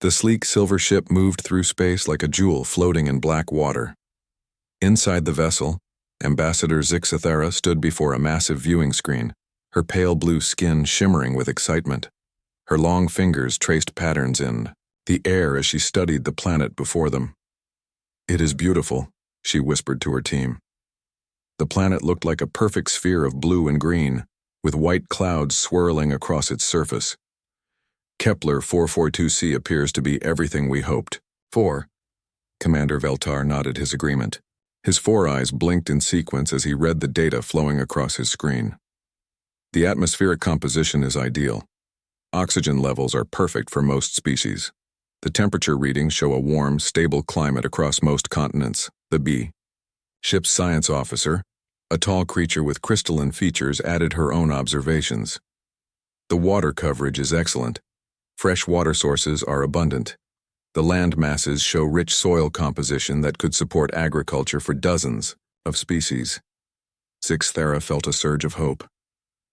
The sleek silver ship moved through space like a jewel floating in black water. Inside the vessel, Ambassador Zixathera stood before a massive viewing screen, her pale blue skin shimmering with excitement. Her long fingers traced patterns in the air as she studied the planet before them. "It is beautiful," she whispered to her team. The planet looked like a perfect sphere of blue and green, with white clouds swirling across its surface. "Kepler 442c appears to be everything we hoped for." Commander Veltar nodded his agreement. His four eyes blinked in sequence as he read the data flowing across his screen. "The atmospheric composition is ideal. Oxygen levels are perfect for most species. The temperature readings show a warm, stable climate across most continents." The B. Ship's science officer, a tall creature with crystalline features, added her own observations. "The water coverage is excellent. Fresh water sources are abundant. The land masses show rich soil composition that could support agriculture for dozens of species." Zixathera felt a surge of hope.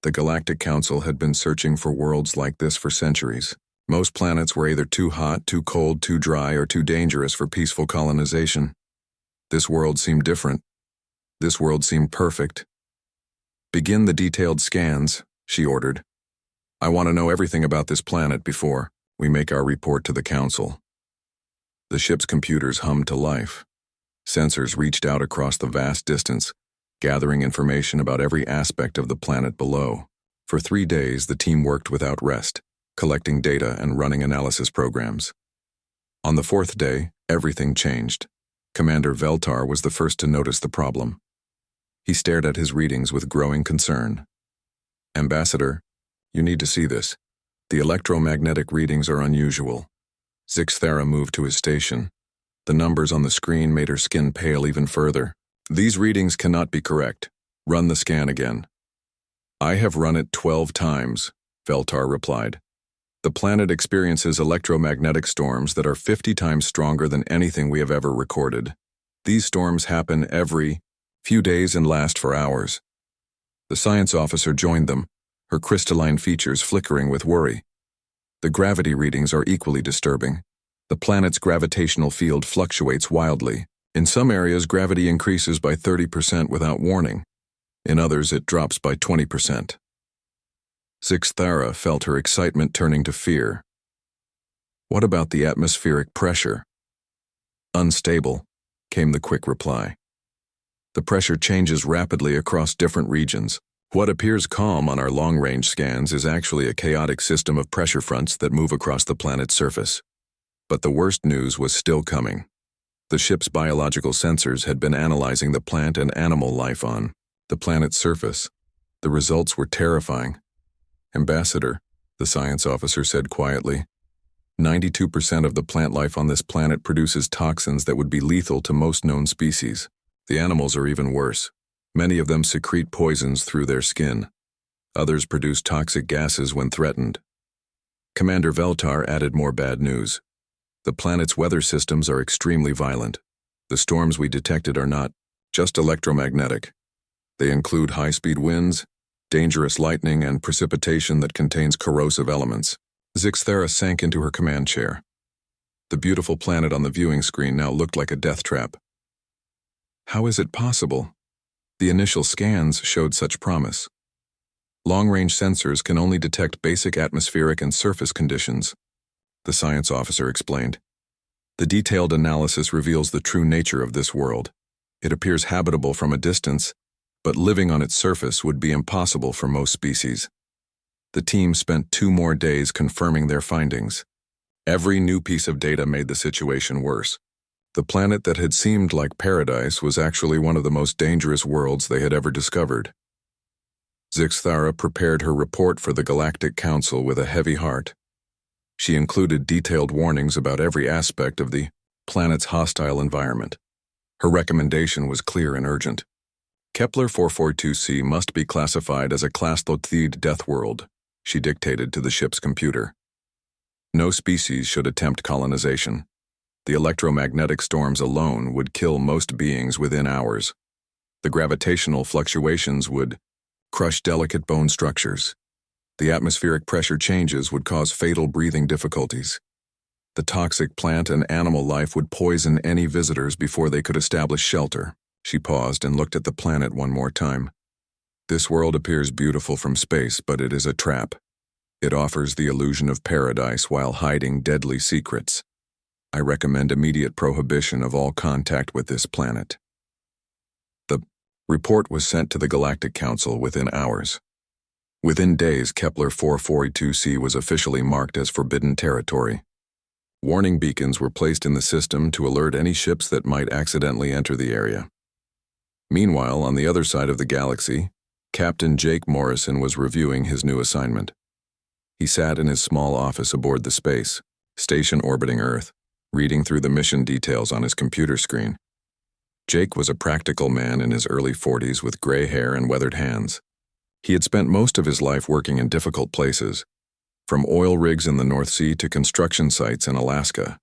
The Galactic Council had been searching for worlds like this for centuries. Most planets were either too hot, too cold, too dry, or too dangerous for peaceful colonization. This world seemed different. This world seemed perfect. "Begin the detailed scans," she ordered. "I want to know everything about this planet before we make our report to the Council." The ship's computers hummed to life. Sensors reached out across the vast distance, gathering information about every aspect of the planet below. For 3 days, the team worked without rest, collecting data and running analysis programs. On the 4th day, everything changed. Commander Veltar was the first to notice the problem. He stared at his readings with growing concern. "Ambassador, you need to see this. The electromagnetic readings are unusual." Zixathera moved to his station. The numbers on the screen made her skin pale even further. "These readings cannot be correct. Run the scan again." "I have run it 12 times, Veltar replied. "The planet experiences electromagnetic storms that are 50 times stronger than anything we have ever recorded. These storms happen every few days and last for hours." The science officer joined them, her crystalline features flickering with worry. "The gravity readings are equally disturbing. The planet's gravitational field fluctuates wildly. In some areas, gravity increases by 30% without warning. In others, it drops by 20%. Zixathera felt her excitement turning to fear. "What about the atmospheric pressure?" "Unstable," came the quick reply. "The pressure changes rapidly across different regions. What appears calm on our long-range scans is actually a chaotic system of pressure fronts that move across the planet's surface." But the worst news was still coming. The ship's biological sensors had been analyzing the plant and animal life on the planet's surface. The results were terrifying. "Ambassador," the science officer said quietly, 92% of the plant life on this planet produces toxins that would be lethal to most known species. The animals are even worse. Many of them secrete poisons through their skin. Others produce toxic gases when threatened." Commander Veltar added more bad news. "The planet's weather systems are extremely violent. The storms we detected are not just electromagnetic. They include high-speed winds, dangerous lightning, and precipitation that contains corrosive elements." Zixathera sank into her command chair. The beautiful planet on the viewing screen now looked like a death trap. How is it possible? The initial scans showed such promise. Long-range sensors can only detect basic atmospheric and surface conditions, the science officer explained. The detailed analysis reveals the true nature of this world. It appears habitable from a distance, but living on its surface would be impossible for most species. The team spent 2 more days confirming their findings. Every new piece of data made the situation worse. The planet that had seemed like paradise was actually one of the most dangerous worlds they had ever discovered. Zixathera prepared her report for the Galactic Council with a heavy heart. She included detailed warnings about every aspect of the planet's hostile environment. Her recommendation was clear and urgent. Kepler 442c must be classified as a Class Lothid Deathworld, she dictated to the ship's computer. No species should attempt colonization. The electromagnetic storms alone would kill most beings within hours. The gravitational fluctuations would crush delicate bone structures. The atmospheric pressure changes would cause fatal breathing difficulties. The toxic plant and animal life would poison any visitors before they could establish shelter. She paused and looked at the planet one more time. This world appears beautiful from space, but it is a trap. It offers the illusion of paradise while hiding deadly secrets. I recommend immediate prohibition of all contact with this planet. The report was sent to the Galactic Council within hours. Within days, Kepler 442c was officially marked as forbidden territory. Warning beacons were placed in the system to alert any ships that might accidentally enter the area. Meanwhile, on the other side of the galaxy, Captain Jake Morrison was reviewing his new assignment. He sat in his small office aboard the space station orbiting Earth, reading through the mission details on his computer screen. Jake was a practical man in his early 40s with gray hair and weathered hands. He had spent most of his life working in difficult places, from oil rigs in the North Sea to construction sites in Alaska.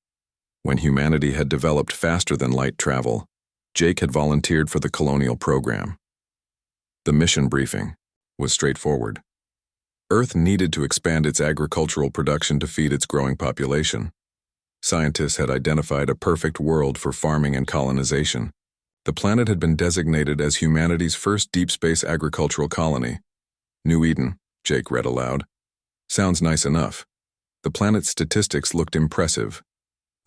When humanity had developed faster than light travel, Jake had volunteered for the colonial program. The mission briefing was straightforward. Earth needed to expand its agricultural production to feed its growing population. Scientists had identified a perfect world for farming and colonization. The planet had been designated as humanity's first deep space agricultural colony. New Eden, Jake read aloud. Sounds nice enough. The planet's statistics looked impressive.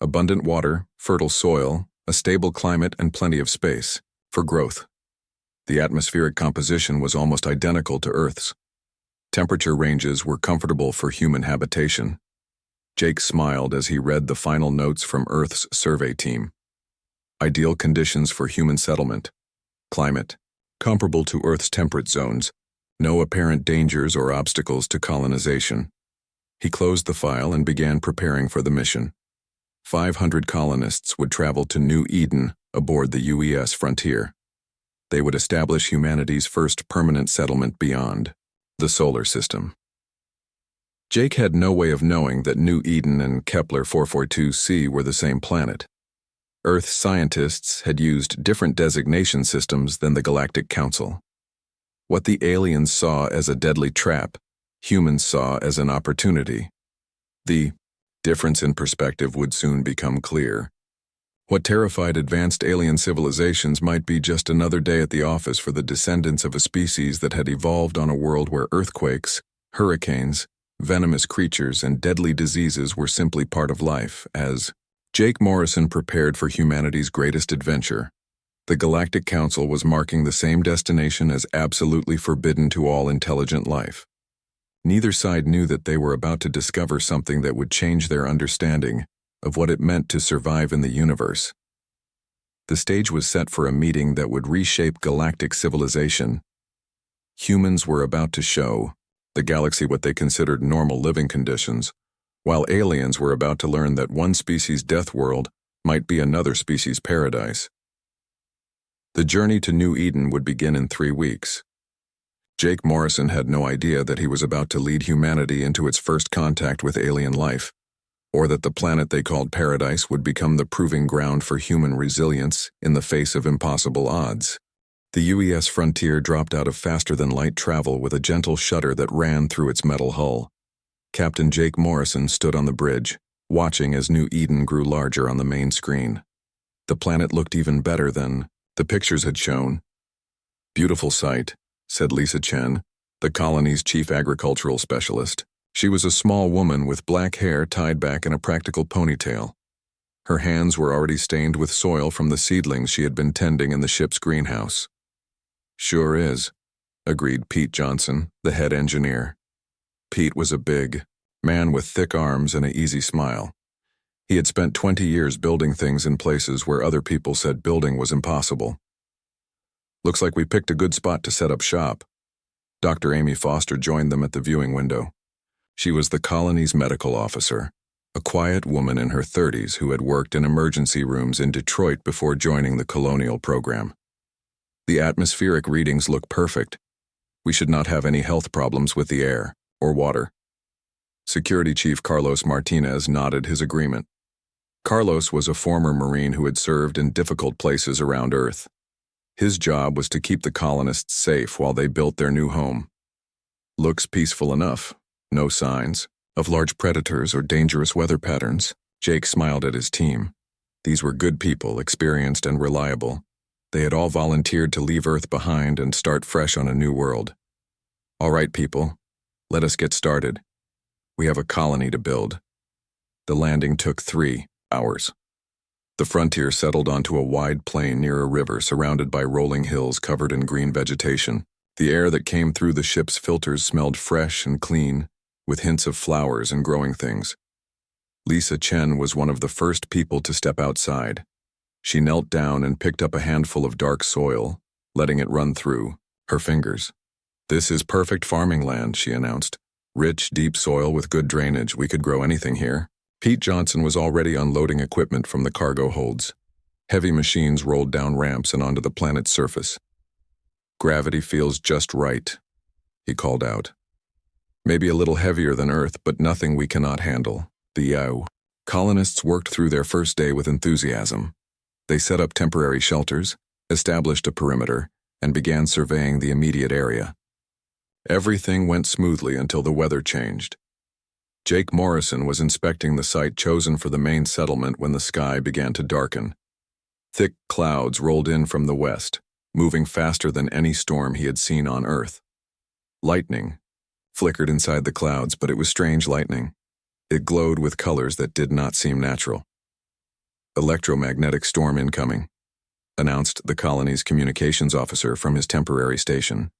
Abundant water, fertile soil, a stable climate, and plenty of space for growth. The atmospheric composition was almost identical to Earth's. Temperature ranges were comfortable for human habitation. Jake smiled as he read the final notes from Earth's survey team. Ideal conditions for human settlement. Climate comparable to Earth's temperate zones. No apparent dangers or obstacles to colonization. He closed the file and began preparing for the mission. 500 colonists would travel to New Eden aboard the UES Frontier. They would establish humanity's first permanent settlement beyond the solar system. Jake had no way of knowing that New Eden and Kepler 442c were the same planet. Earth scientists had used different designation systems than the Galactic Council. What the aliens saw as a deadly trap, humans saw as an opportunity. The difference in perspective would soon become clear. What terrified advanced alien civilizations might be just another day at the office for the descendants of a species that had evolved on a world where earthquakes, hurricanes, venomous creatures, and deadly diseases were simply part of life. As Jake Morrison prepared for humanity's greatest adventure, the Galactic Council was marking the same destination as absolutely forbidden to all intelligent life. Neither side knew that they were about to discover something that would change their understanding of what it meant to survive in the universe. The stage was set for a meeting that would reshape galactic civilization. Humans were about to show the galaxy what they considered normal living conditions, while aliens were about to learn that one species' death world might be another species' paradise. The journey to New Eden would begin in 3 weeks. Jake Morrison had no idea that he was about to lead humanity into its first contact with alien life, or that the planet they called Paradise would become the proving ground for human resilience in the face of impossible odds. The UES Frontier dropped out of faster-than-light travel with a gentle shudder that ran through its metal hull. Captain Jake Morrison stood on the bridge, watching as New Eden grew larger on the main screen. The planet looked even better than the pictures had shown. "Beautiful sight," said Lisa Chen, the colony's chief agricultural specialist. She was a small woman with black hair tied back in a practical ponytail. Her hands were already stained with soil from the seedlings she had been tending in the ship's greenhouse. "Sure is," agreed Pete Johnson, the head engineer. Pete was a big man with thick arms and an easy smile. He had spent 20 years building things in places where other people said building was impossible. "Looks like we picked a good spot to set up shop." Dr. Amy Foster joined them at the viewing window. She was the colony's medical officer, a quiet woman in her 30s who had worked in emergency rooms in Detroit before joining the colonial program. "The atmospheric readings look perfect. We should not have any health problems with the air or water." Security Chief Carlos Martinez nodded his agreement. Carlos was a former Marine who had served in difficult places around Earth. His job was to keep the colonists safe while they built their new home. "Looks peaceful enough. No signs of large predators or dangerous weather patterns." Jake smiled at his team. These were good people, experienced and reliable. They had all volunteered to leave Earth behind and start fresh on a new world. All right, people, let us get started. We have a colony to build. The landing took 3 hours. The frontier settled onto a wide plain near a river surrounded by rolling hills covered in green vegetation. The air that came through the ship's filters smelled fresh and clean, with hints of flowers and growing things. Lisa Chen was one of the first people to step outside. She knelt down and picked up a handful of dark soil, letting it run through her fingers. "This is perfect farming land," she announced. "Rich, deep soil with good drainage. We could grow anything here." Pete Johnson was already unloading equipment from the cargo holds. Heavy machines rolled down ramps and onto the planet's surface. "Gravity feels just right," he called out. "Maybe a little heavier than Earth, but nothing we cannot handle." The colonists worked through their first day with enthusiasm. They set up temporary shelters, established a perimeter, and began surveying the immediate area. Everything went smoothly until the weather changed. Jake Morrison was inspecting the site chosen for the main settlement when the sky began to darken. Thick clouds rolled in from the west, moving faster than any storm he had seen on Earth. Lightning flickered inside the clouds, but it was strange lightning. It glowed with colors that did not seem natural. "Electromagnetic storm incoming," announced the colony's communications officer from his temporary station.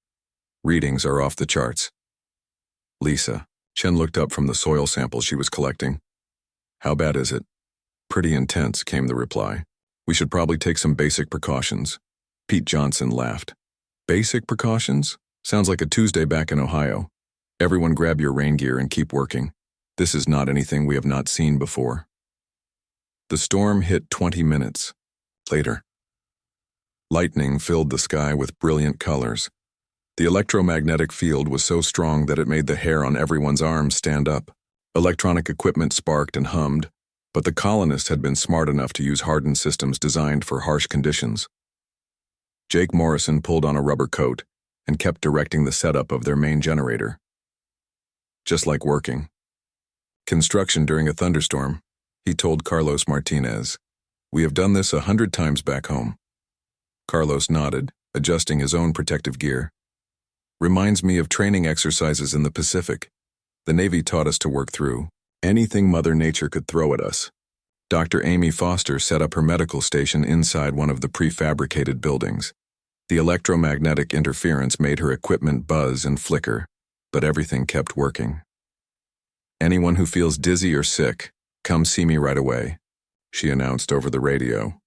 "Readings are off the charts." Lisa Chen looked up from the soil sample she was collecting. "How bad is it?" "Pretty intense," came the reply. "We should probably take some basic precautions." Pete Johnson laughed. "Basic precautions? Sounds like a Tuesday back in Ohio. Everyone grab your rain gear and keep working. This is not anything we have not seen before." The storm hit 20 minutes later. Lightning filled the sky with brilliant colors. The electromagnetic field was so strong that it made the hair on everyone's arms stand up. Electronic equipment sparked and hummed, but the colonists had been smart enough to use hardened systems designed for harsh conditions. Jake Morrison pulled on a rubber coat and kept directing the setup of their main generator. "Just like working. Construction during a thunderstorm," he told Carlos Martinez. "We have done this 100 times back home." Carlos nodded, adjusting his own protective gear. "Reminds me of training exercises in the Pacific. The Navy taught us to work through anything Mother Nature could throw at us." Dr. Amy Foster set up her medical station inside one of the prefabricated buildings. The electromagnetic interference made her equipment buzz and flicker, but everything kept working. "Anyone who feels dizzy or sick, come see me right away," she announced over the radio.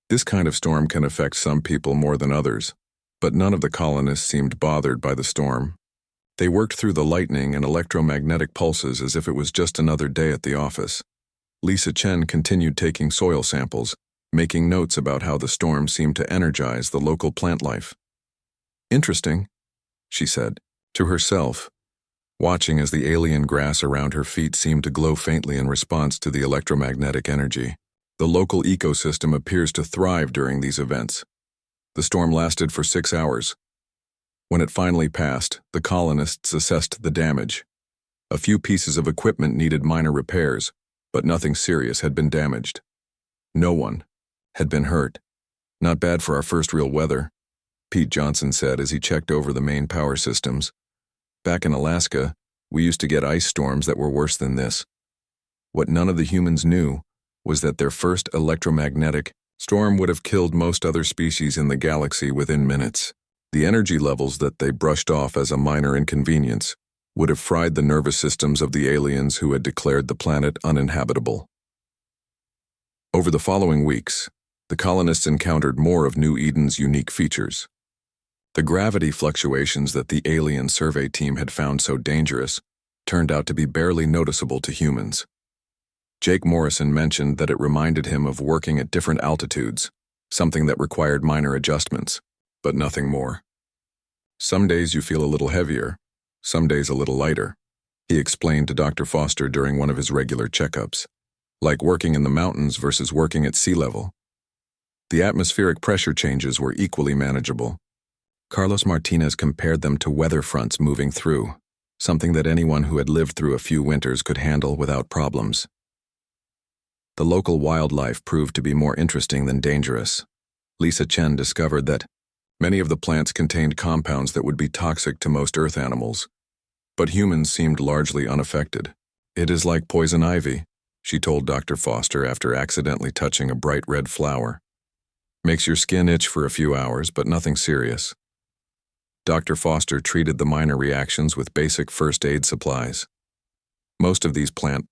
This kind of storm can affect some people more than others, but none of the colonists seemed bothered by the storm. They worked through the lightning and electromagnetic pulses as if it was just another day at the office. Lisa Chen continued taking soil samples, making notes about how the storm seemed to energize the local plant life. "Interesting," she said, to herself, watching as the alien grass around her feet seemed to glow faintly in response to the electromagnetic energy. The local ecosystem appears to thrive during these events. The storm lasted for 6 hours. When it finally passed, the colonists assessed the damage. A few pieces of equipment needed minor repairs, but nothing serious had been damaged. No one had been hurt. "Not bad for our first real weather," Pete Johnson said as he checked over the main power systems. "Back in Alaska, we used to get ice storms that were worse than this." What none of the humans knew was that their first electromagnetic storm would have killed most other species in the galaxy within minutes. The energy levels that they brushed off as a minor inconvenience would have fried the nervous systems of the aliens who had declared the planet uninhabitable. Over the following weeks, the colonists encountered more of New Eden's unique features. The gravity fluctuations that the alien survey team had found so dangerous turned out to be barely noticeable to humans. Jake Morrison mentioned that it reminded him of working at different altitudes, something that required minor adjustments, but nothing more. "Some days you feel a little heavier, some days a little lighter," he explained to Dr. Foster during one of his regular checkups. "Like working in the mountains versus working at sea level. The atmospheric pressure changes were equally manageable." Carlos Martinez compared them to weather fronts moving through, something that anyone who had lived through a few winters could handle without problems. The local wildlife proved to be more interesting than dangerous. Lisa Chen discovered that many of the plants contained compounds that would be toxic to most earth animals, but humans seemed largely unaffected. "It is like poison ivy," she told Dr. Foster after accidentally touching a bright red flower. "Makes your skin itch for a few hours, but nothing serious." Dr. Foster treated the minor reactions with basic first aid supplies. Most of these plant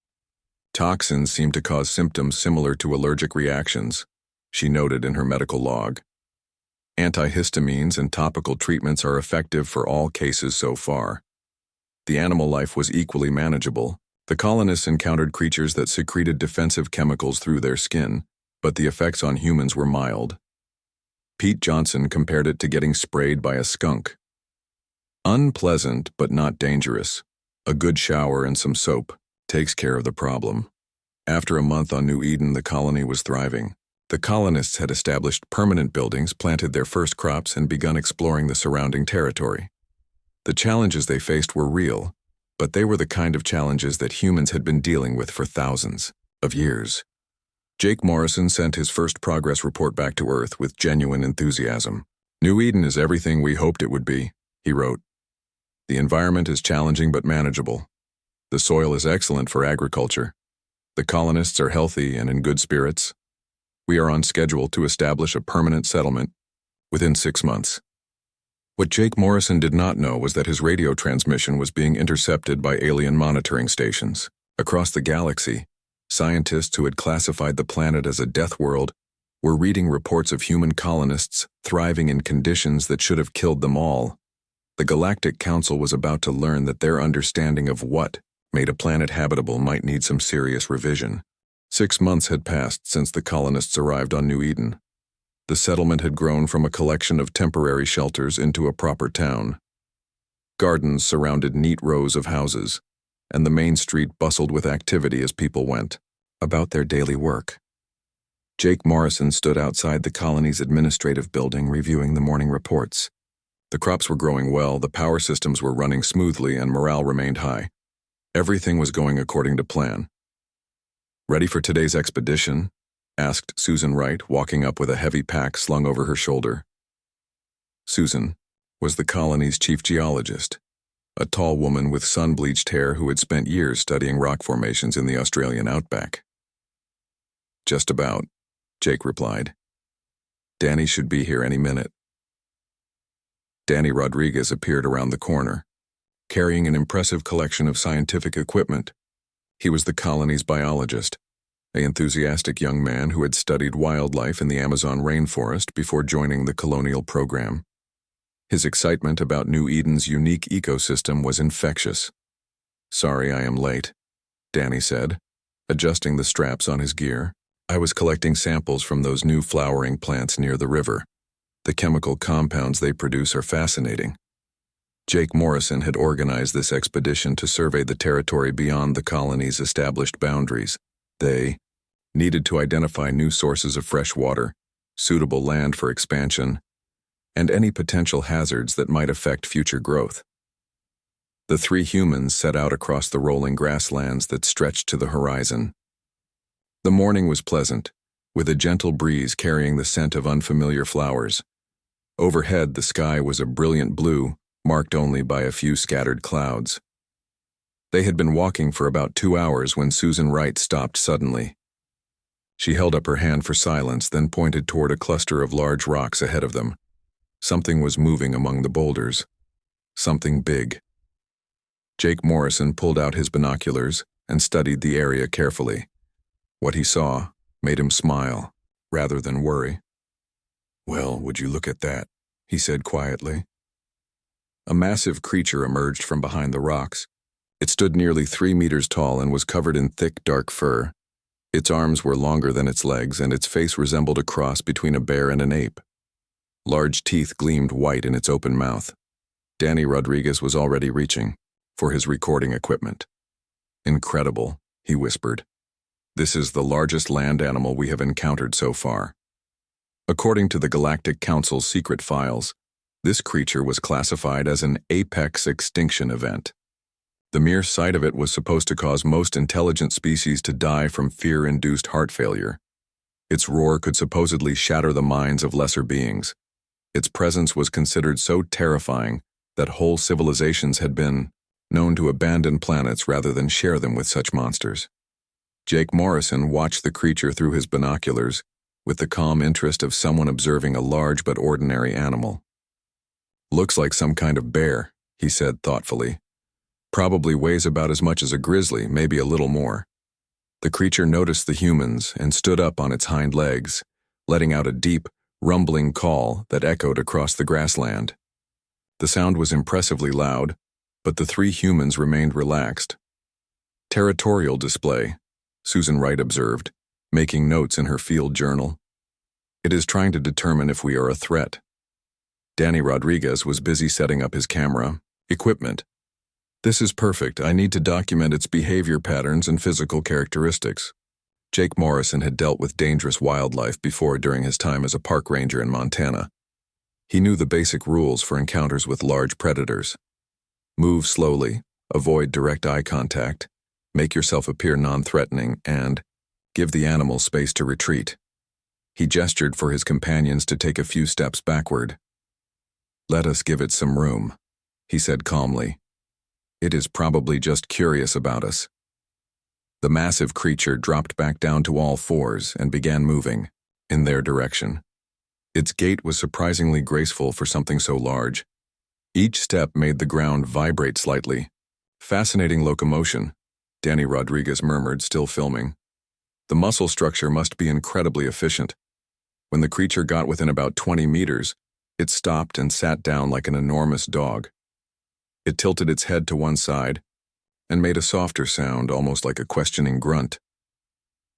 toxins seem to cause symptoms similar to allergic reactions, she noted in her medical log. Antihistamines and topical treatments are effective for all cases so far. The animal life was equally manageable. The colonists encountered creatures that secreted defensive chemicals through their skin, but the effects on humans were mild. Pete Johnson compared it to getting sprayed by a skunk. Unpleasant, but not dangerous. A good shower and some soap takes care of the problem. After a month on New Eden, the colony was thriving. The colonists had established permanent buildings, planted their first crops, and begun exploring the surrounding territory. The challenges they faced were real, but they were the kind of challenges that humans had been dealing with for thousands of years. Jake Morrison sent his first progress report back to Earth with genuine enthusiasm. "New Eden is everything we hoped it would be," he wrote. "The environment is challenging but manageable. The soil is excellent for agriculture. The colonists are healthy and in good spirits. We are on schedule to establish a permanent settlement within 6 months." What Jake Morrison did not know was that his radio transmission was being intercepted by alien monitoring stations. Across the galaxy, scientists who had classified the planet as a death world were reading reports of human colonists thriving in conditions that should have killed them all. The Galactic Council was about to learn that their understanding of what made a planet habitable might need some serious revision. 6 months had passed since the colonists arrived on New Eden. The settlement had grown from a collection of temporary shelters into a proper town. Gardens surrounded neat rows of houses, and the main street bustled with activity as people went about their daily work. Jake Morrison stood outside the colony's administrative building reviewing the morning reports. The crops were growing well, the power systems were running smoothly, and morale remained high. Everything was going according to plan. "Ready for today's expedition?" asked Susan Wright, walking up with a heavy pack slung over her shoulder. Susan was the colony's chief geologist, a tall woman with sun-bleached hair who had spent years studying rock formations in the Australian outback. "Just about," Jake replied. "Danny should be here any minute." Danny Rodriguez appeared around the corner, carrying an impressive collection of scientific equipment. He was the colony's biologist, an enthusiastic young man who had studied wildlife in the Amazon rainforest before joining the colonial program. His excitement about New Eden's unique ecosystem was infectious. "Sorry I am late," Danny said, adjusting the straps on his gear. "I was collecting samples from those new flowering plants near the river. The chemical compounds they produce are fascinating." Jake Morrison had organized this expedition to survey the territory beyond the colony's established boundaries. They needed to identify new sources of fresh water, suitable land for expansion, and any potential hazards that might affect future growth. The 3 humans set out across the rolling grasslands that stretched to the horizon. The morning was pleasant, with a gentle breeze carrying the scent of unfamiliar flowers. Overhead, the sky was a brilliant blue, marked only by a few scattered clouds. They had been walking for about 2 hours when Susan Wright stopped suddenly. She held up her hand for silence, then pointed toward a cluster of large rocks ahead of them. Something was moving among the boulders. Something big. Jake Morrison pulled out his binoculars and studied the area carefully. What he saw made him smile, rather than worry. "Well, would you look at that?" he said quietly. A massive creature emerged from behind the rocks. It stood nearly 3 meters tall and was covered in thick, dark fur. Its arms were longer than its legs, and its face resembled a cross between a bear and an ape. Large teeth gleamed white in its open mouth. Danny Rodriguez was already reaching for his recording equipment. "Incredible," he whispered. "This is the largest land animal we have encountered so far." According to the Galactic Council's secret files, this creature was classified as an apex extinction event. The mere sight of it was supposed to cause most intelligent species to die from fear-induced heart failure. Its roar could supposedly shatter the minds of lesser beings. Its presence was considered so terrifying that whole civilizations had been known to abandon planets rather than share them with such monsters. Jake Morrison watched the creature through his binoculars with the calm interest of someone observing a large but ordinary animal. "Looks like some kind of bear," he said thoughtfully. "Probably weighs about as much as a grizzly, maybe a little more." The creature noticed the humans and stood up on its hind legs, letting out a deep, rumbling call that echoed across the grassland. The sound was impressively loud, but the three humans remained relaxed. "Territorial display," Susan Wright observed, making notes in her field journal. "It is trying to determine if we are a threat." Danny Rodriguez was busy setting up his camera equipment. "This is perfect. I need to document its behavior patterns and physical characteristics." Jake Morrison had dealt with dangerous wildlife before during his time as a park ranger in Montana. He knew the basic rules for encounters with large predators. Move slowly, avoid direct eye contact, make yourself appear non-threatening, and give the animal space to retreat. He gestured for his companions to take a few steps backward. "Let us give it some room," he said calmly. "It is probably just curious about us." The massive creature dropped back down to all fours and began moving in their direction. Its gait was surprisingly graceful for something so large. Each step made the ground vibrate slightly. "Fascinating locomotion," Danny Rodriguez murmured, still filming. "The muscle structure must be incredibly efficient." When the creature got within about 20 meters, it stopped and sat down like an enormous dog. It tilted its head to one side and made a softer sound, almost like a questioning grunt.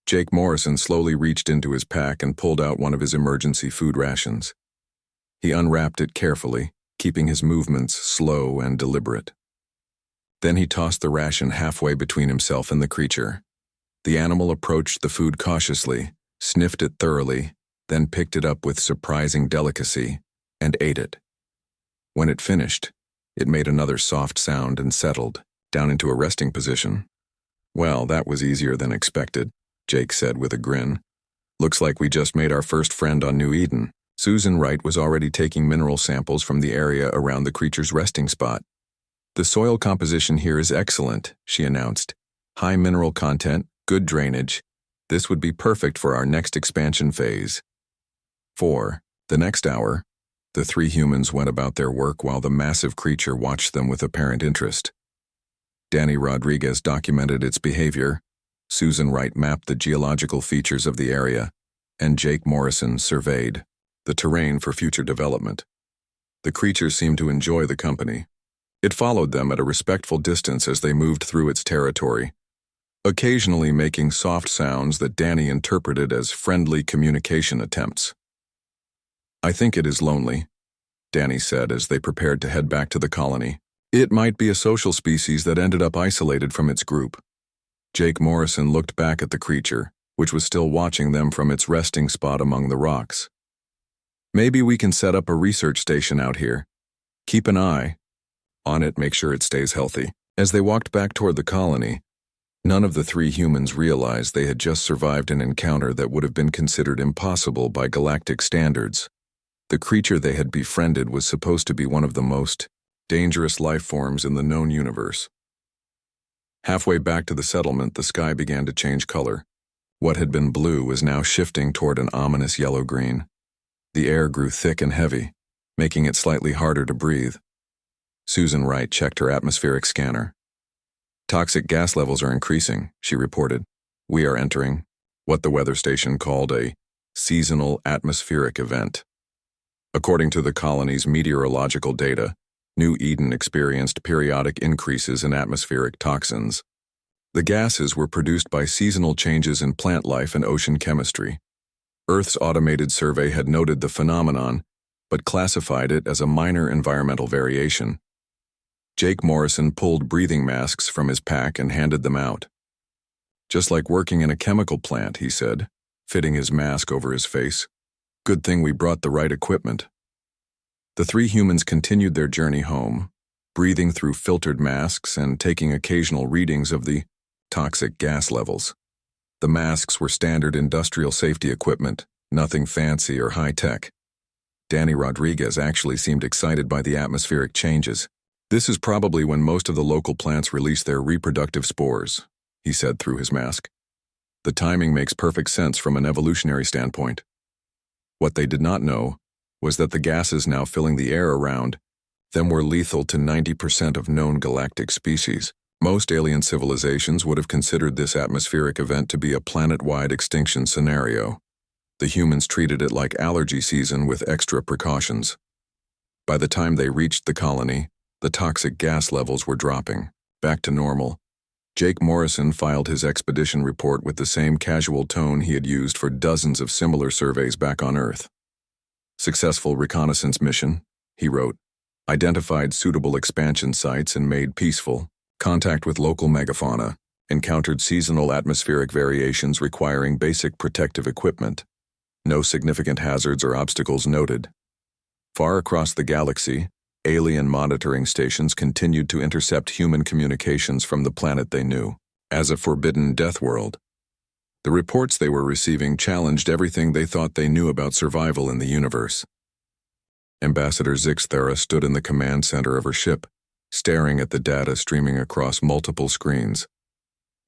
Jake Morrison slowly reached into his pack and pulled out one of his emergency food rations. He unwrapped it carefully, keeping his movements slow and deliberate. Then he tossed the ration halfway between himself and the creature. The animal approached the food cautiously, sniffed it thoroughly, then picked it up with surprising delicacy and ate it. When it finished, it made another soft sound and settled down into a resting position. "Well, that was easier than expected," Jake said with a grin. "Looks like we just made our first friend on New Eden." Susan Wright was already taking mineral samples from the area around the creature's resting spot. "The soil composition here is excellent," she announced. "High mineral content, good drainage. This would be perfect for our next expansion phase." For the next hour, the three humans went about their work while the massive creature watched them with apparent interest. Danny Rodriguez documented its behavior, Susan Wright mapped the geological features of the area, and Jake Morrison surveyed the terrain for future development. The creature seemed to enjoy the company. It followed them at a respectful distance as they moved through its territory, occasionally making soft sounds that Danny interpreted as friendly communication attempts. "I think it is lonely," Danny said as they prepared to head back to the colony. "It might be a social species that ended up isolated from its group." Jake Morrison looked back at the creature, which was still watching them from its resting spot among the rocks. "Maybe we can set up a research station out here. Keep an eye on it, make sure it stays healthy." As they walked back toward the colony, none of the three humans realized they had just survived an encounter that would have been considered impossible by galactic standards. The creature they had befriended was supposed to be one of the most dangerous life forms in the known universe. Halfway back to the settlement, the sky began to change color. What had been blue was now shifting toward an ominous yellow-green. The air grew thick and heavy, making it slightly harder to breathe. Susan Wright checked her atmospheric scanner. "Toxic gas levels are increasing," she reported. "We are entering what the weather station called a seasonal atmospheric event." According to the colony's meteorological data, New Eden experienced periodic increases in atmospheric toxins. The gases were produced by seasonal changes in plant life and ocean chemistry. Earth's automated survey had noted the phenomenon, but classified it as a minor environmental variation. Jake Morrison pulled breathing masks from his pack and handed them out. "Just like working in a chemical plant," he said, fitting his mask over his face. "Good thing we brought the right equipment." The three humans continued their journey home, breathing through filtered masks and taking occasional readings of the toxic gas levels. The masks were standard industrial safety equipment, nothing fancy or high-tech. Danny Rodriguez actually seemed excited by the atmospheric changes. "This is probably when most of the local plants release their reproductive spores," he said through his mask. "The timing makes perfect sense from an evolutionary standpoint." What they did not know was that the gases now filling the air around them were lethal to 90% of known galactic species. Most alien civilizations would have considered this atmospheric event to be a planet-wide extinction scenario. The humans treated it like allergy season with extra precautions. By the time they reached the colony, the toxic gas levels were dropping back to normal. Jake Morrison filed his expedition report with the same casual tone he had used for dozens of similar surveys back on Earth. "Successful reconnaissance mission," he wrote. "Identified suitable expansion sites and made peaceful contact with local megafauna. Encountered seasonal atmospheric variations requiring basic protective equipment. No significant hazards or obstacles noted." Far across the galaxy, alien monitoring stations continued to intercept human communications from the planet they knew as a forbidden Deathworld. The reports they were receiving challenged everything they thought they knew about survival in the universe. Ambassador Zixthera stood in the command center of her ship, staring at the data streaming across multiple screens.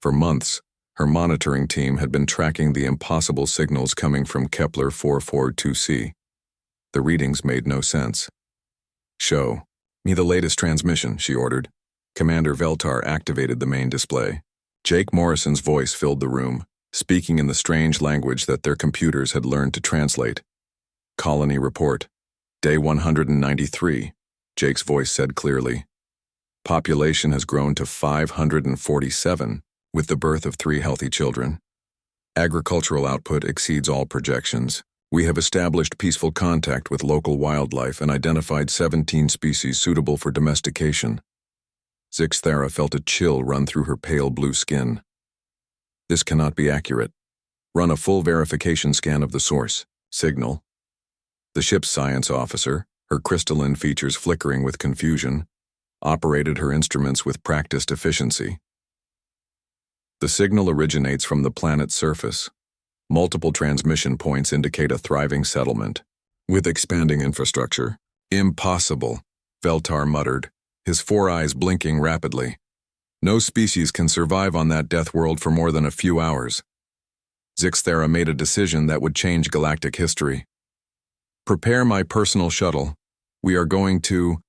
For months, her monitoring team had been tracking the impossible signals coming from Kepler 442c. The readings made no sense. "Show me the latest transmission," she ordered. Commander Veltar activated the main display. Jake Morrison's voice filled the room, speaking in the strange language that their computers had learned to translate. "Colony report. Day 193, Jake's voice said clearly. "Population has grown to 547, with the birth of 3 healthy children. Agricultural output exceeds all projections. We have established peaceful contact with local wildlife and identified 17 species suitable for domestication." Zixthera felt a chill run through her pale blue skin. "This cannot be accurate. Run a full verification scan of the source. Signal." The ship's science officer, her crystalline features flickering with confusion, operated her instruments with practiced efficiency. "The signal originates from the planet's surface. Multiple transmission points indicate a thriving settlement, with expanding infrastructure." "Impossible," Veltar muttered, his 4 eyes blinking rapidly. "No species can survive on that death world for more than a few hours." Zixthera made a decision that would change galactic history. "Prepare my personal shuttle. We are going to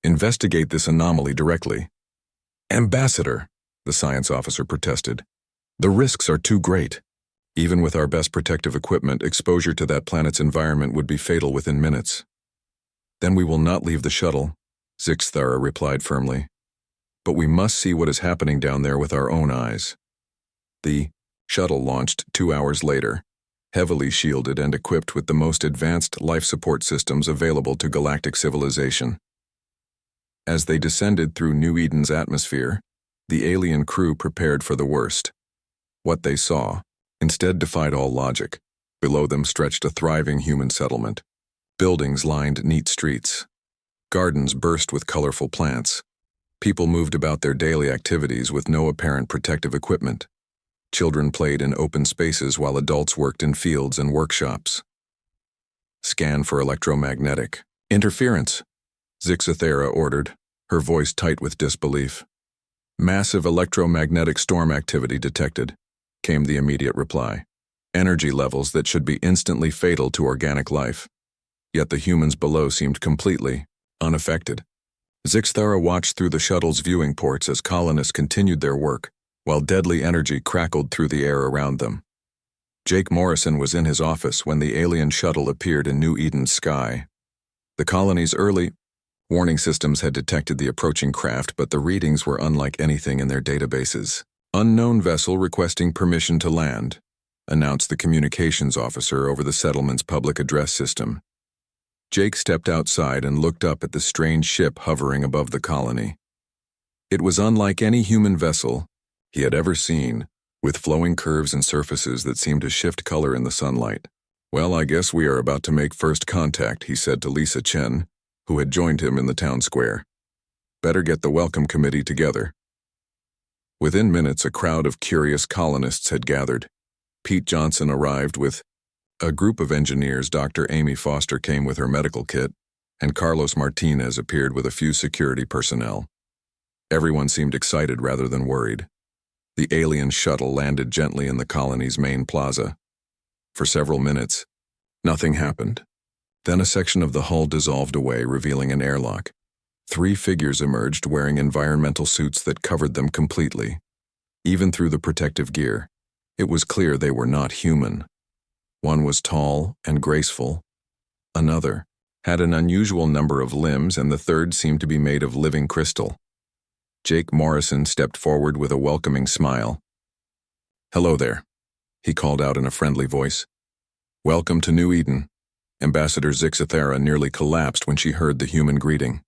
investigate this anomaly directly." "Ambassador," the science officer protested, "the risks are too great. Even with our best protective equipment, exposure to that planet's environment would be fatal within minutes." "Then we will not leave the shuttle," Zixthera replied firmly. "But we must see what is happening down there with our own eyes." The shuttle launched 2 hours later, heavily shielded and equipped with the most advanced life support systems available to galactic civilization. As they descended through New Eden's atmosphere, the alien crew prepared for the worst. What they saw instead defied all logic. Below them stretched a thriving human settlement. Buildings lined neat streets. Gardens burst with colorful plants. People moved about their daily activities with no apparent protective equipment. Children played in open spaces while adults worked in fields and workshops. "Scan for electromagnetic interference," Zixthera ordered, her voice tight with disbelief. "Massive electromagnetic storm activity detected," came the immediate reply. "Energy levels that should be instantly fatal to organic life." Yet the humans below seemed completely unaffected. Zixthera watched through the shuttle's viewing ports as colonists continued their work, while deadly energy crackled through the air around them. Jake Morrison was in his office when the alien shuttle appeared in New Eden's sky. The colony's early warning systems had detected the approaching craft, but the readings were unlike anything in their databases. "Unknown vessel requesting permission to land," announced the communications officer over the settlement's public address system. Jake stepped outside and looked up at the strange ship hovering above the colony. It was unlike any human vessel he had ever seen, with flowing curves and surfaces that seemed to shift color in the sunlight. "Well, I guess we are about to make first contact," he said to Lisa Chen, who had joined him in the town square. Better get the welcome committee together. Within minutes, a crowd of curious colonists had gathered. Pete Johnson arrived with a group of engineers. Dr. Amy Foster came with her medical kit, and Carlos Martinez appeared with a few security personnel. Everyone seemed excited rather than worried. The alien shuttle landed gently in the colony's main plaza. For several minutes, nothing happened. Then a section of the hull dissolved away, revealing an airlock. 3 figures emerged wearing environmental suits that covered them completely. Even through the protective gear, it was clear they were not human. One was tall and graceful. Another had an unusual number of limbs, and the third seemed to be made of living crystal. Jake Morrison stepped forward with a welcoming smile. "Hello there," he called out in a friendly voice. "Welcome to New Eden." Ambassador Zixathera nearly collapsed when she heard the human greeting.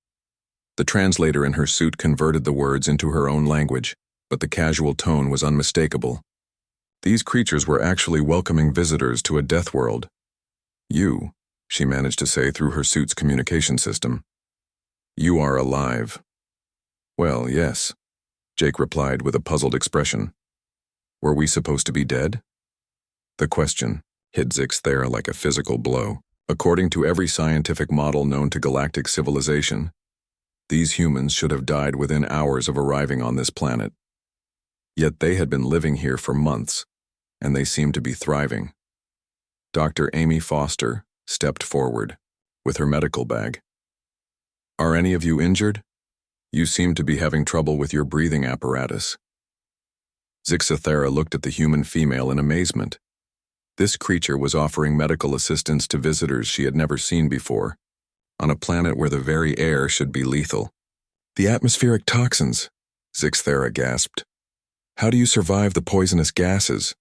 The translator in her suit converted the words into her own language, but the casual tone was unmistakable. These creatures were actually welcoming visitors to a death world. "You," she managed to say through her suit's communication system. "You are alive." "Well, yes," Jake replied with a puzzled expression. "Were we supposed to be dead?" The question hit Zixathera like a physical blow. According to every scientific model known to galactic civilization, these humans should have died within hours of arriving on this planet. Yet they had been living here for months, and they seemed to be thriving. Dr. Amy Foster stepped forward with her medical bag. "Are any of you injured? You seem to be having trouble with your breathing apparatus." Zixathera looked at the human female in amazement. This creature was offering medical assistance to visitors she had never seen before, on a planet where the very air should be lethal. "The atmospheric toxins," Zixathera gasped. "How do you survive the poisonous gases?"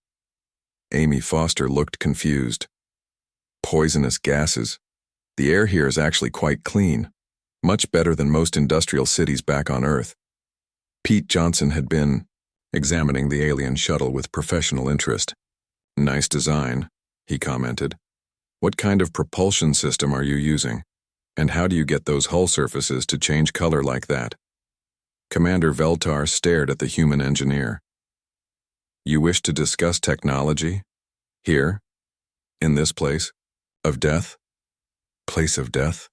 Amy Foster looked confused. "Poisonous gases? The air here is actually quite clean. Much better than most industrial cities back on Earth." Pete Johnson had been examining the alien shuttle with professional interest. "Nice design," he commented. "What kind of propulsion system are you using? And how do you get those hull surfaces to change color like that?" Commander Veltar stared at the human engineer. "You wish to discuss technology? Here? In this place? Of death? Place of death?"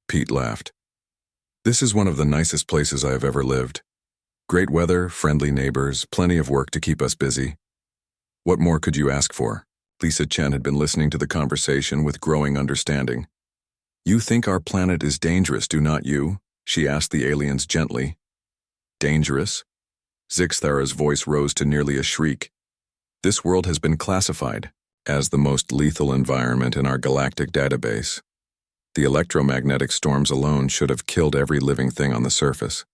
Pete laughed. "This is one of the nicest places I have ever lived. Great weather, friendly neighbors, plenty of work to keep us busy. What more could you ask for?" Lisa Chen had been listening to the conversation with growing understanding. "You think our planet is dangerous, do not you?" she asked the aliens gently. "Dangerous?" Zixathera's voice rose to nearly a shriek. "This world has been classified as the most lethal environment in our galactic database. The electromagnetic storms alone should have killed every living thing on the surface."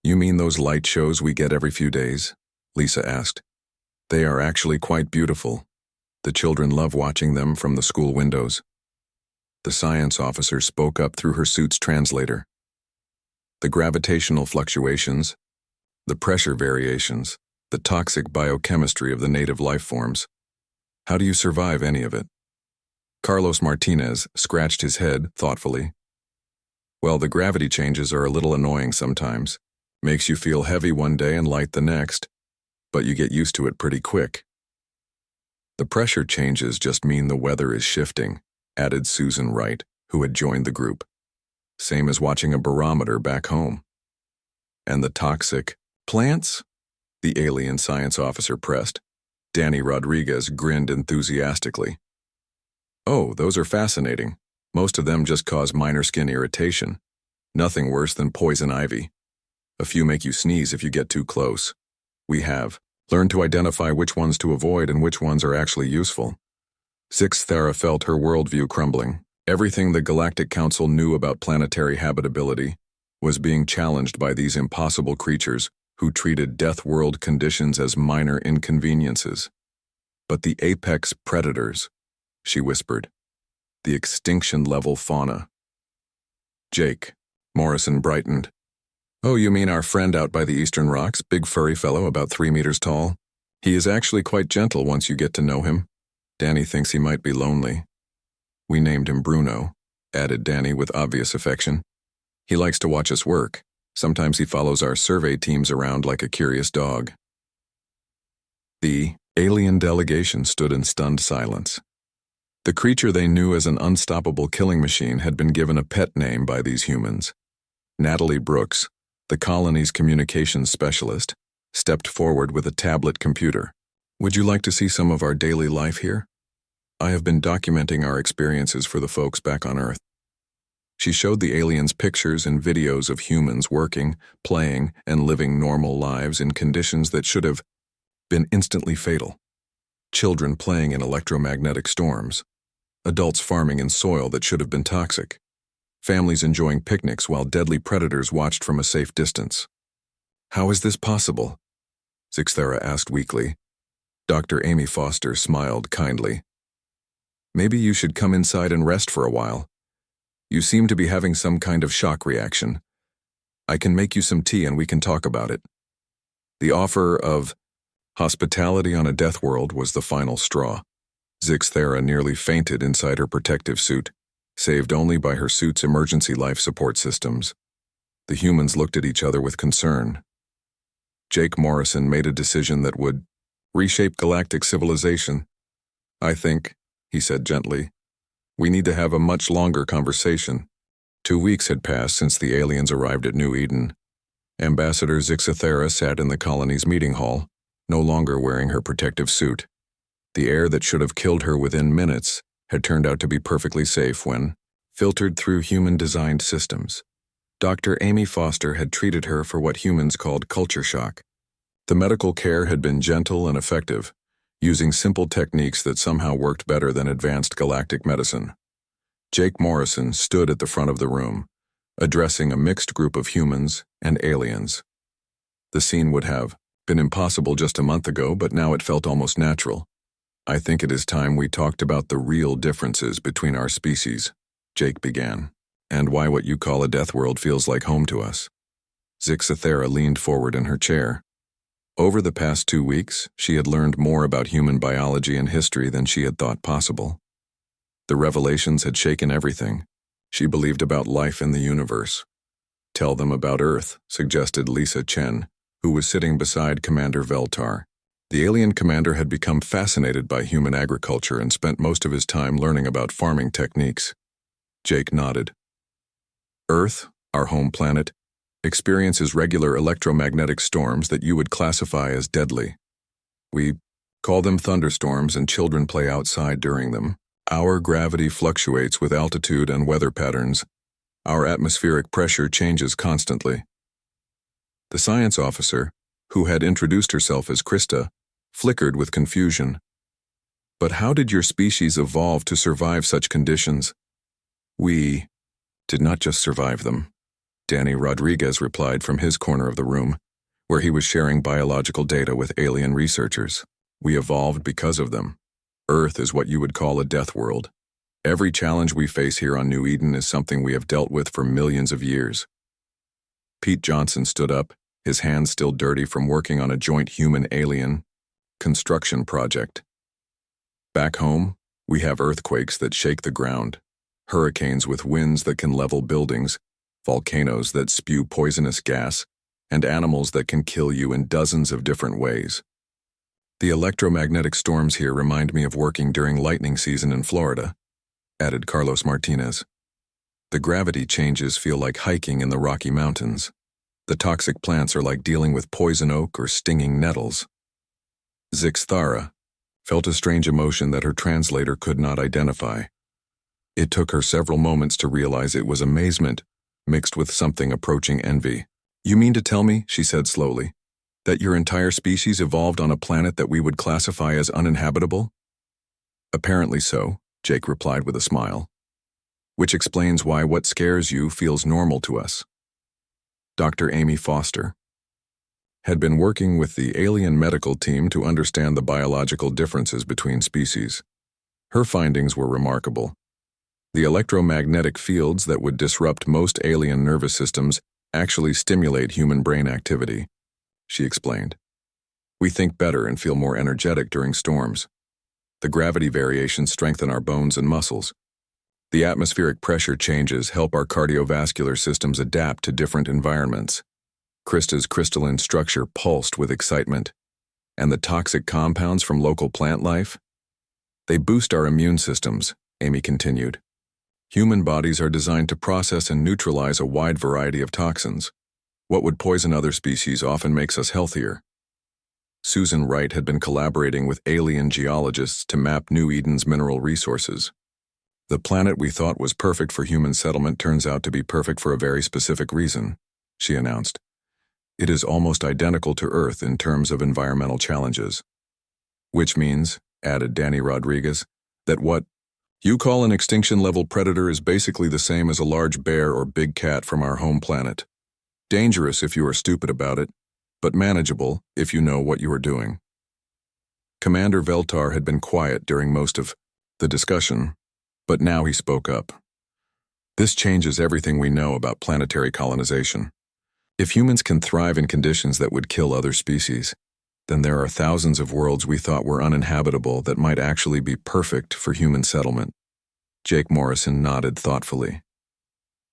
"You mean those light shows we get every few days?" Lisa asked. "They are actually quite beautiful. The children love watching them from the school windows." The science officer spoke up through her suit's translator. "The gravitational fluctuations, the pressure variations, the toxic biochemistry of the native life forms. How do you survive any of it?" Carlos Martinez scratched his head thoughtfully. "Well, the gravity changes are a little annoying sometimes. Makes you feel heavy one day and light the next, but you get used to it pretty quick." "The pressure changes just mean the weather is shifting," added Susan Wright, who had joined the group. "Same as watching a barometer back home." "And the toxic plants?" the alien science officer pressed. Danny Rodriguez grinned enthusiastically. "Oh, those are fascinating. Most of them just cause minor skin irritation. Nothing worse than poison ivy. A few make you sneeze if you get too close. We have learned to identify which ones to avoid and which ones are actually useful." Zixathera felt her worldview crumbling. Everything the Galactic Council knew about planetary habitability was being challenged by these impossible creatures who treated death world conditions as minor inconveniences. "But the apex predators," she whispered. "The extinction-level fauna." "Jake," Morrison brightened. "Oh, you mean our friend out by the Eastern Rocks, big furry fellow about 3 meters tall? He is actually quite gentle once you get to know him. Danny thinks he might be lonely." "We named him Bruno," added Danny with obvious affection. "He likes to watch us work. Sometimes he follows our survey teams around like a curious dog." The alien delegation stood in stunned silence. The creature they knew as an unstoppable killing machine had been given a pet name by these humans. Natalie Brooks, the colony's communications specialist, stepped forward with a tablet computer. "Would you like to see some of our daily life here? I have been documenting our experiences for the folks back on Earth." She showed the aliens pictures and videos of humans working, playing, and living normal lives in conditions that should have been instantly fatal. Children playing in electromagnetic storms. Adults farming in soil that should have been toxic. Families enjoying picnics while deadly predators watched from a safe distance. "How is this possible?" Zixthera asked weakly. Dr. Amy Foster smiled kindly. "Maybe you should come inside and rest for a while. You seem to be having some kind of shock reaction. I can make you some tea and we can talk about it." The offer of hospitality on a Deathworld was the final straw. Zixthera nearly fainted inside her protective suit, saved only by her suit's emergency life support systems. The humans looked at each other with concern. Jake Morrison made a decision that would reshape galactic civilization. "I think," he said gently, "we need to have a much longer conversation." 2 weeks had passed since the aliens arrived at New Eden. Ambassador Zixthera sat in the colony's meeting hall, no longer wearing her protective suit. The air that should have killed her within minutes had turned out to be perfectly safe when filtered through human-designed systems. Dr. Amy Foster had treated her for what humans called culture shock. The medical care had been gentle and effective, using simple techniques that somehow worked better than advanced galactic medicine. Jake Morrison stood at the front of the room, addressing a mixed group of humans and aliens. The scene would have been impossible just a month ago, but now it felt almost natural. "I think it is time we talked about the real differences between our species," Jake began, "and why what you call a Deathworld feels like home to us." Zixthera leaned forward in her chair. Over the past 2 weeks, she had learned more about human biology and history than she had thought possible. The revelations had shaken everything. She believed about life in the universe. "Tell them about Earth," suggested Lisa Chen, who was sitting beside Commander Veltar. The alien commander had become fascinated by human agriculture and spent most of his time learning about farming techniques. Jake nodded. "Earth, our home planet, experiences regular electromagnetic storms that you would classify as deadly. We call them thunderstorms and children play outside during them. Our gravity fluctuates with altitude and weather patterns. Our atmospheric pressure changes constantly." The science officer, who had introduced herself as Krista, flickered with confusion. "But how did your species evolve to survive such conditions?" "We did not just survive them," Danny Rodriguez replied from his corner of the room, where he was sharing biological data with alien researchers. "We evolved because of them. Earth is what you would call a death world. Every challenge we face here on New Eden is something we have dealt with for millions of years." Pete Johnson stood up, his hands still dirty from working on a joint human-alien construction project. "Back home, we have earthquakes that shake the ground, hurricanes with winds that can level buildings, volcanoes that spew poisonous gas, and animals that can kill you in dozens of different ways. The electromagnetic storms here remind me of working during lightning season in Florida," added Carlos Martinez. "The gravity changes feel like hiking in the Rocky Mountains. The toxic plants are like dealing with poison oak or stinging nettles." Zixthara felt a strange emotion that her translator could not identify. It took her several moments to realize it was amazement, mixed with something approaching envy. "You mean to tell me," she said slowly, "that your entire species evolved on a planet that we would classify as uninhabitable?" "Apparently so," Jake replied with a smile. "Which explains why what scares you feels normal to us." Dr. Amy Foster had been working with the alien medical team to understand the biological differences between species. Her findings were remarkable. The electromagnetic fields that would disrupt most alien nervous systems actually stimulate human brain activity, she explained. "We think better and feel more energetic during storms. The gravity variations strengthen our bones and muscles. The atmospheric pressure changes help our cardiovascular systems adapt to different environments." Krista's crystalline structure pulsed with excitement. And the toxic compounds from local plant life? They boost our immune systems, Amy continued. Human bodies are designed to process and neutralize a wide variety of toxins. What would poison other species often makes us healthier. Susan Wright had been collaborating with alien geologists to map New Eden's mineral resources. The planet we thought was perfect for human settlement turns out to be perfect for a very specific reason, she announced. It is almost identical to Earth in terms of environmental challenges. Which means, added Danny Rodriguez, that what you call an extinction-level predator is basically the same as a large bear or big cat from our home planet. Dangerous if you are stupid about it, but manageable if you know what you are doing. Commander Veltar had been quiet during most of the discussion, but now he spoke up. This changes everything we know about planetary colonization. If humans can thrive in conditions that would kill other species, then there are thousands of worlds we thought were uninhabitable that might actually be perfect for human settlement. Jake Morrison nodded thoughtfully.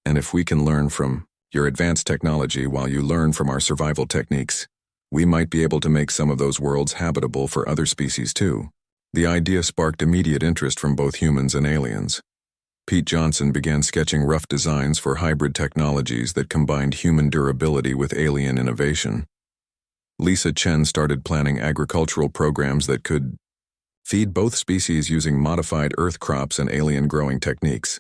And if we can learn from your advanced technology while you learn from our survival techniques, we might be able to make some of those worlds habitable for other species too. The idea sparked immediate interest from both humans and aliens. Pete Johnson began sketching rough designs for hybrid technologies that combined human durability with alien innovation. Lisa Chen started planning agricultural programs that could feed both species using modified Earth crops and alien growing techniques.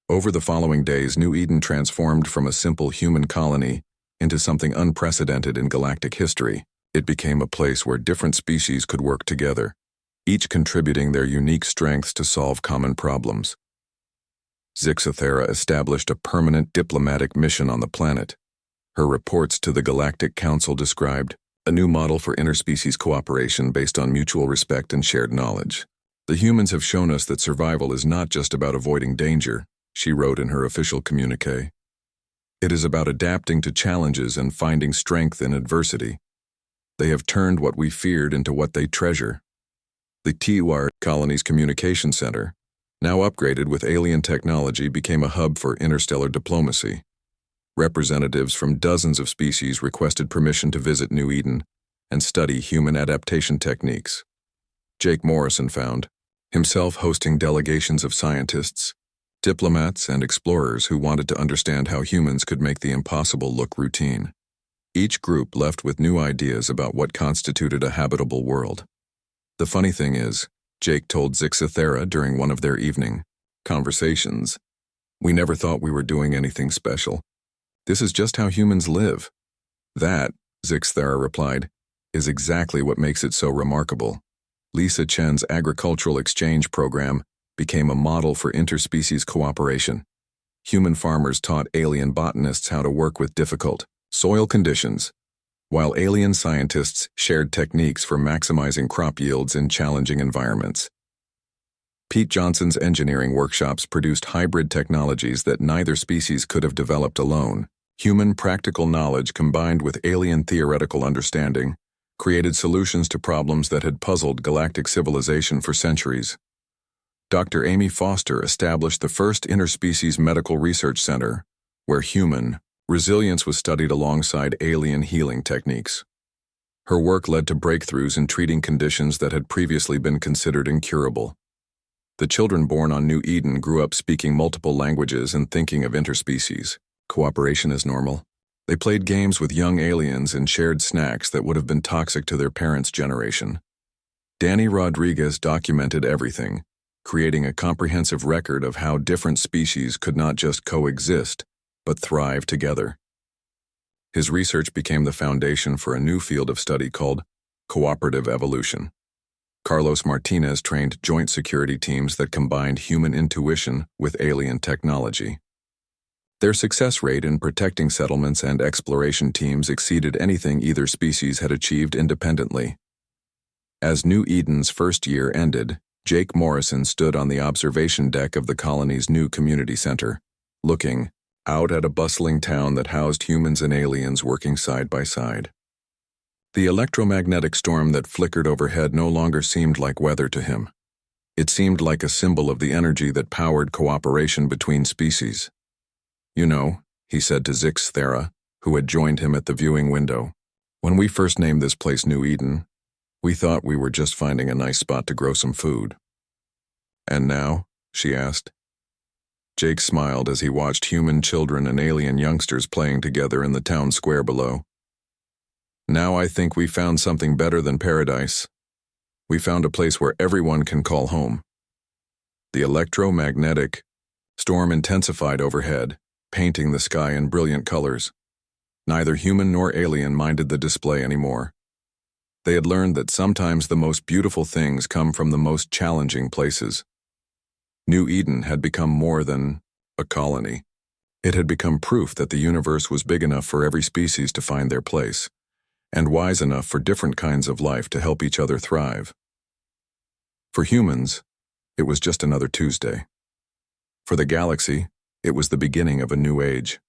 Over the following days, New Eden transformed from a simple human colony into something unprecedented in galactic history. It became a place where different species could work together, each contributing their unique strengths to solve common problems. Zixathera established a permanent diplomatic mission on the planet. Her reports to the Galactic Council described a new model for interspecies cooperation based on mutual respect and shared knowledge. The humans have shown us that survival is not just about avoiding danger, she wrote in her official communiqué. It is about adapting to challenges and finding strength in adversity. They have turned what we feared into what they treasure. The TUR Colony's Communication Center, now upgraded with alien technology, became a hub for interstellar diplomacy. Representatives from dozens of species requested permission to visit New Eden and study human adaptation techniques. Jake Morrison found himself hosting delegations of scientists, diplomats, and explorers who wanted to understand how humans could make the impossible look routine. Each group left with new ideas about what constituted a habitable world. The funny thing is, Jake told Zixathera during one of their evening conversations, we never thought we were doing anything special. This is just how humans live. That, Zixathera replied, is exactly what makes it so remarkable. Lisa Chen's agricultural exchange program became a model for interspecies cooperation. Human farmers taught alien botanists how to work with difficult soil conditions, while alien scientists shared techniques for maximizing crop yields in challenging environments. Pete Johnson's engineering workshops produced hybrid technologies that neither species could have developed alone. Human practical knowledge combined with alien theoretical understanding created solutions to problems that had puzzled galactic civilization for centuries. Dr. Amy Foster established the first interspecies medical research center, where human resilience was studied alongside alien healing techniques. Her work led to breakthroughs in treating conditions that had previously been considered incurable. The children born on New Eden grew up speaking multiple languages and thinking of interspecies cooperation as normal. They played games with young aliens and shared snacks that would have been toxic to their parents' generation. Danny Rodriguez documented everything, creating a comprehensive record of how different species could not just coexist, but thrive together. His research became the foundation for a new field of study called cooperative evolution. Carlos Martinez trained joint security teams that combined human intuition with alien technology. Their success rate in protecting settlements and exploration teams exceeded anything either species had achieved independently. As New Eden's first year ended, Jake Morrison stood on the observation deck of the colony's new community center, looking out at a bustling town that housed humans and aliens working side by side. The electromagnetic storm that flickered overhead no longer seemed like weather to him. It seemed like a symbol of the energy that powered cooperation between species. You know, he said to Zixathera, who had joined him at the viewing window. When we first named this place New Eden, we thought we were just finding a nice spot to grow some food. And now? She asked. Jake smiled as he watched human children and alien youngsters playing together in the town square below. Now I think we found something better than paradise. We found a place where everyone can call home. The electromagnetic storm intensified overhead, painting the sky in brilliant colors. Neither human nor alien minded the display anymore. They had learned that sometimes the most beautiful things come from the most challenging places. New Eden had become more than a colony. It had become proof that the universe was big enough for every species to find their place, and wise enough for different kinds of life to help each other thrive. For humans, it was just another Tuesday. For the galaxy, it was the beginning of a new age.